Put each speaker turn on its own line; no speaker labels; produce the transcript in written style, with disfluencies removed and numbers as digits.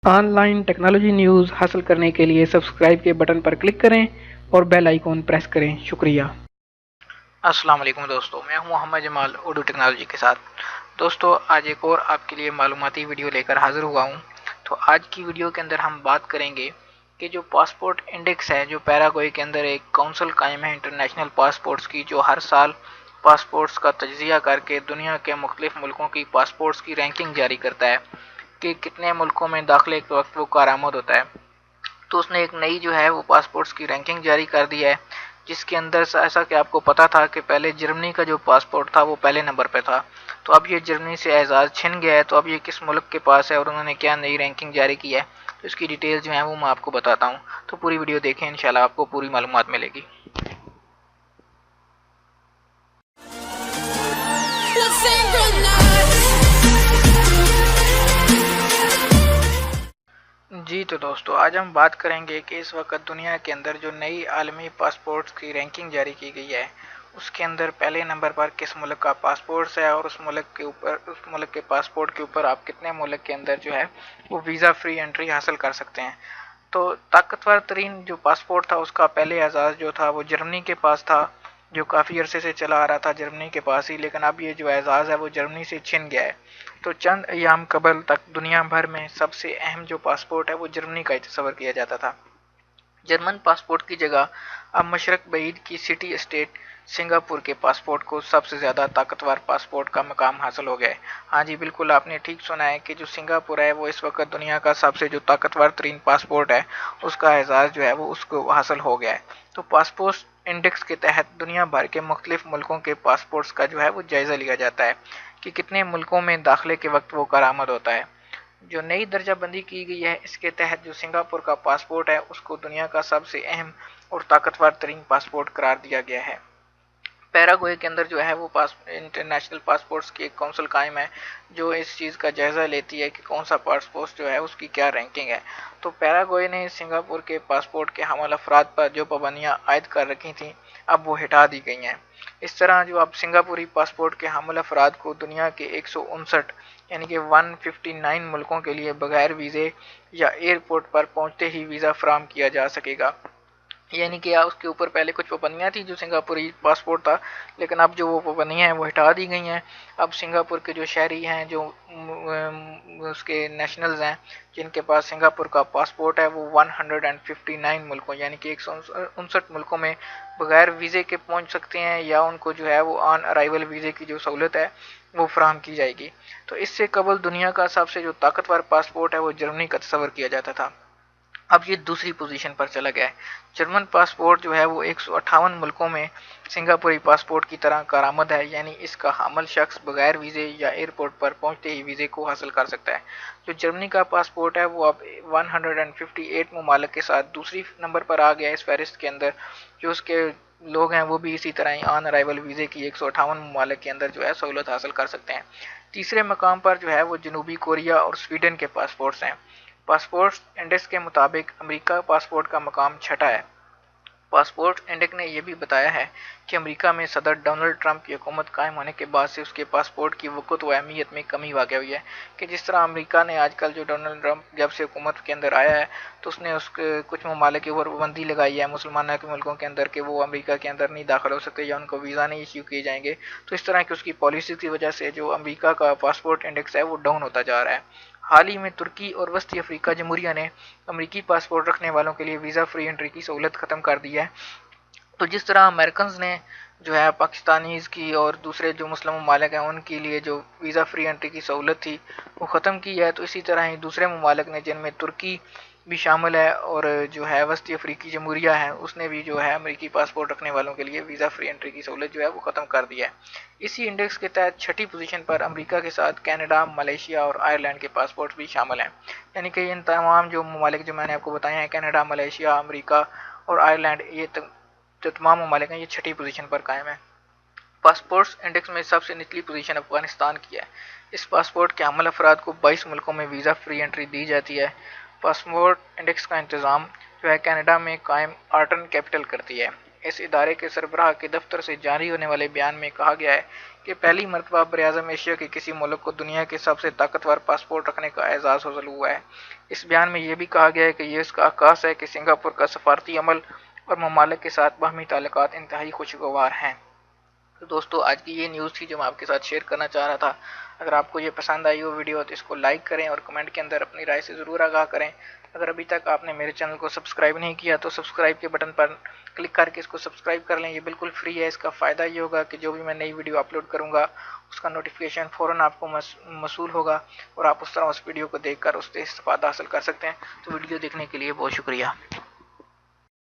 On line technology news حاصل کرنے کے لیے سبسکرائب کے بٹن پر کلک کریں اور بیل آئیکن پریس کریں۔ شکریہ۔
السلام علیکم دوستو، میں ہوں محمد جمال اردو ٹیکنالوجی کے ساتھ۔ دوستو آج ایک اور آپ کے لیے معلوماتی ویڈیو لے کر حاضر ہوا ہوں۔ تو آج کی ویڈیو کے اندر ہم بات کریں گے کہ جو پاسپورٹ انڈیکس ہے، جو پیراگوئے کے اندر ایک کونسل قائم ہے انٹرنیشنل پاسپورٹس کی، جو ہر سال پاسپورٹس کا تجزیہ کر کے دنیا کے مختلف ملکوں کی پاسپورٹس کی رینکنگ جاری کرتا ہے کہ کتنے ملکوں میں داخلے کے وقت وہ کارآمد ہوتا ہے۔ تو اس نے ایک نئی جو ہے وہ پاسپورٹس کی رینکنگ جاری کر دی ہے، جس کے اندر ایسا کہ آپ کو پتا تھا کہ پہلے جرمنی کا جو پاسپورٹ تھا وہ پہلے نمبر پہ تھا، تو اب یہ جرمنی سے اعزاز چھن گیا ہے۔ تو اب یہ کس ملک کے پاس ہے اور انہوں نے کیا نئی رینکنگ جاری کی ہے، تو اس کی ڈیٹیل جو ہیں وہ میں آپ کو بتاتا ہوں۔ تو پوری ویڈیو دیکھیں، انشاءاللہ آپ کو پوری معلومات ملے گی۔ جی تو دوستو آج ہم بات کریں گے کہ اس وقت دنیا کے اندر جو نئی عالمی پاسپورٹس کی رینکنگ جاری کی گئی ہے، اس کے اندر پہلے نمبر پر کس ملک کا پاسپورٹ ہے، اور اس ملک کے پاسپورٹ کے اوپر آپ کتنے ملک کے اندر جو ہے وہ ویزا فری انٹری حاصل کر سکتے ہیں۔ تو طاقتور ترین جو پاسپورٹ تھا اس کا پہلے اعزاز جو تھا وہ جرمنی کے پاس تھا، جو کافی عرصے سے چلا آ رہا تھا جرمنی کے پاس ہی، لیکن اب یہ جو اعزاز ہے وہ جرمنی سے چھن گیا ہے۔ تو چند ایام قبل تک دنیا بھر میں سب سے اہم جو پاسپورٹ ہے وہ جرمنی کا تصور کیا جاتا تھا۔ جرمن پاسپورٹ کی جگہ اب مشرق بعید کی سٹی اسٹیٹ سنگاپور کے پاسپورٹ کو سب سے زیادہ طاقتور پاسپورٹ کا مقام حاصل ہو گیا ہے۔ ہاں جی بالکل آپ نے ٹھیک سنا ہے کہ جو سنگاپور ہے وہ اس وقت دنیا کا سب سے جو طاقتور ترین پاسپورٹ ہے، اس کا اعزاز جو ہے وہ اس کو حاصل ہو گیا ہے۔ تو پاسپورٹ انڈیکس کے تحت دنیا بھر کے مختلف ملکوں کے پاسپورٹس کا جو ہے وہ جائزہ لیا جاتا ہے کہ کتنے ملکوں میں داخلے کے وقت وہ کارآمد ہوتا ہے۔ جو نئی درجہ بندی کی گئی ہے، اس کے تحت جو سنگاپور کا پاسپورٹ ہے اس کو دنیا کا سب سے اہم اور طاقتور ترین پاسپورٹ قرار دیا گیا ہے۔ پیراگوئے کے اندر جو ہے وہ انٹرنیشنل پاسپورٹس کی ایک کونسل قائم ہے، جو اس چیز کا جائزہ لیتی ہے کہ کون سا پاسپورٹ جو ہے اس کی کیا رینکنگ ہے۔ تو پیراگوئے نے سنگاپور کے پاسپورٹ کے حامل افراد پر جو پابندیاں عائد کر رکھی تھیں اب وہ ہٹا دی گئی ہیں۔ اس طرح جو اب سنگاپوری پاسپورٹ کے حامل افراد کو دنیا کے 159 یعنی کہ 159 ملکوں کے لیے بغیر ویزے یا ایئرپورٹ پر پہنچتے ہی ویزا فراہم کیا جا سکے گا۔ یعنی کہ اس کے اوپر پہلے کچھ پابندیاں تھیں جو سنگاپوری پاسپورٹ تھا، لیکن اب جو وہ پابندیاں ہیں وہ ہٹا دی گئی ہیں۔ اب سنگاپور کے جو شہری ہیں، جو اس کے نیشنلز ہیں جن کے پاس سنگاپور کا پاسپورٹ ہے، وہ 159 ملکوں یعنی کہ 159 ملکوں میں بغیر ویزے کے پہنچ سکتے ہیں، یا ان کو جو ہے وہ آن ارائیول ویزے کی جو سہولت ہے وہ فراہم کی جائے گی۔ تو اس سے قبل دنیا کا سب سے جو طاقتور پاسپورٹ ہے وہ جرمنی کا تصور کیا جاتا تھا، اب یہ دوسری پوزیشن پر چلا گیا ہے۔ جرمن پاسپورٹ جو ہے وہ 158 ملکوں میں سنگاپوری پاسپورٹ کی طرح کارآمد ہے، یعنی اس کا حامل شخص بغیر ویزے یا ایئرپورٹ پر پہنچتے ہی ویزے کو حاصل کر سکتا ہے۔ جو جرمنی کا پاسپورٹ ہے وہ اب 158 ممالک کے ساتھ دوسری نمبر پر آ گیا ہے اس فہرست کے اندر۔ جو اس کے لوگ ہیں وہ بھی اسی طرح ہی آن ارائیول ویزے کی 158 ممالک کے اندر جو ہے سہولت حاصل کر سکتے ہیں۔ تیسرے مقام پر جو ہے وہ جنوبی کوریا اور سویڈن کے پاسپورٹس ہیں۔ پاسپورٹ انڈیکس کے مطابق امریکہ پاسپورٹ کا مقام چھٹا ہے۔ پاسپورٹ انڈیکس نے یہ بھی بتایا ہے کہ امریکہ میں صدر ڈونلڈ ٹرمپ کی حکومت قائم ہونے کے بعد سے اس کے پاسپورٹ کی وقوع و اہمیت میں کمی واقع ہوئی ہے، کہ جس طرح امریکہ نے آج کل جو ڈونلڈ ٹرمپ جب سے حکومت کے اندر آیا ہے تو اس نے کچھ ممالک کے اوپر پابندی لگائی ہے مسلمانوں کے ملکوں کے اندر کہ وہ امریکہ کے اندر نہیں داخل ہو سکتے یا ان کو ویزا نہیں ایشو کیے جائیں گے۔ تو اس طرح کی اس کی پالیسی کی وجہ سے جو امریکہ کا پاسپورٹ انڈیکس ہے وہ ڈاؤن ہوتا جا رہا ہے۔ حال ہی میں ترکی اور وسطی افریقہ جمہوریہ نے امریکی پاسپورٹ رکھنے والوں کے لیے ویزا فری انٹری کی سہولت ختم کر دی ہے۔ تو جس طرح امریکنز نے جو ہے پاکستانیز کی اور دوسرے جو مسلم ممالک ہیں ان کے لیے جو ویزا فری انٹری کی سہولت تھی وہ ختم کی ہے، تو اسی طرح ہی دوسرے ممالک نے جن میں ترکی بھی شامل ہے اور جو ہے وسطی افریقی جمہوریہ ہے، اس نے بھی جو ہے امریکی پاسپورٹ رکھنے والوں کے لیے ویزا فری انٹری کی سہولت جو ہے وہ ختم کر دی ہے۔ اسی انڈیکس کے تحت چھٹی پوزیشن پر امریکہ کے ساتھ کینیڈا، ملیشیا اور آئرلینڈ کے پاسپورٹ بھی شامل ہیں۔ یعنی کہ ان تمام جو ممالک جو میں نے آپ کو بتائے ہیں، کینیڈا، ملیشیا، امریکہ اور آئرلینڈ، یہ جو تمام ممالک ہیں یہ چھٹی پوزیشن پر قائم ہیں۔ پاسپورٹس انڈیکس میں سب سے نچلی پوزیشن افغانستان کی ہے۔ اس پاسپورٹ کے حامل افراد کو 22 ملکوں میں ویزا فری انٹری دی جاتی ہے۔ پاسپورٹ انڈیکس کا انتظام جو ہے کینیڈا میں قائم آرٹن کیپٹل کرتی ہے۔ اس ادارے کے سربراہ کے دفتر سے جاری ہونے والے بیان میں کہا گیا ہے کہ پہلی مرتبہ براعظم ایشیا کے کسی ملک کو دنیا کے سب سے طاقتور پاسپورٹ رکھنے کا اعزاز حاصل ہوا ہے۔ اس بیان میں یہ بھی کہا گیا ہے کہ یہ اس کا عکاس ہے کہ سنگاپور کا سفارتی عمل اور ممالک کے ساتھ باہمی تعلقات انتہائی خوشگوار ہیں۔ تو دوستو آج کی یہ نیوز تھی جو میں آپ کے ساتھ شیئر کرنا چاہ رہا تھا۔ اگر آپ کو یہ پسند آئی ہو ویڈیو تو اس کو لائک کریں اور کمنٹ کے اندر اپنی رائے سے ضرور آگاہ کریں۔ اگر ابھی تک آپ نے میرے چینل کو سبسکرائب نہیں کیا تو سبسکرائب کے بٹن پر کلک کر کے اس کو سبسکرائب کر لیں، یہ بالکل فری ہے۔ اس کا فائدہ یہ ہوگا کہ جو بھی میں نئی ویڈیو اپلوڈ کروں گا اس کا نوٹیفیکیشن فوراً آپ کو موصول ہوگا اور آپ اس طرح اس ویڈیو کو دیکھ کر اس سے استفادہ حاصل کر سکتے ہیں۔ تو ویڈیو دیکھنے کے لیے بہت شکریہ۔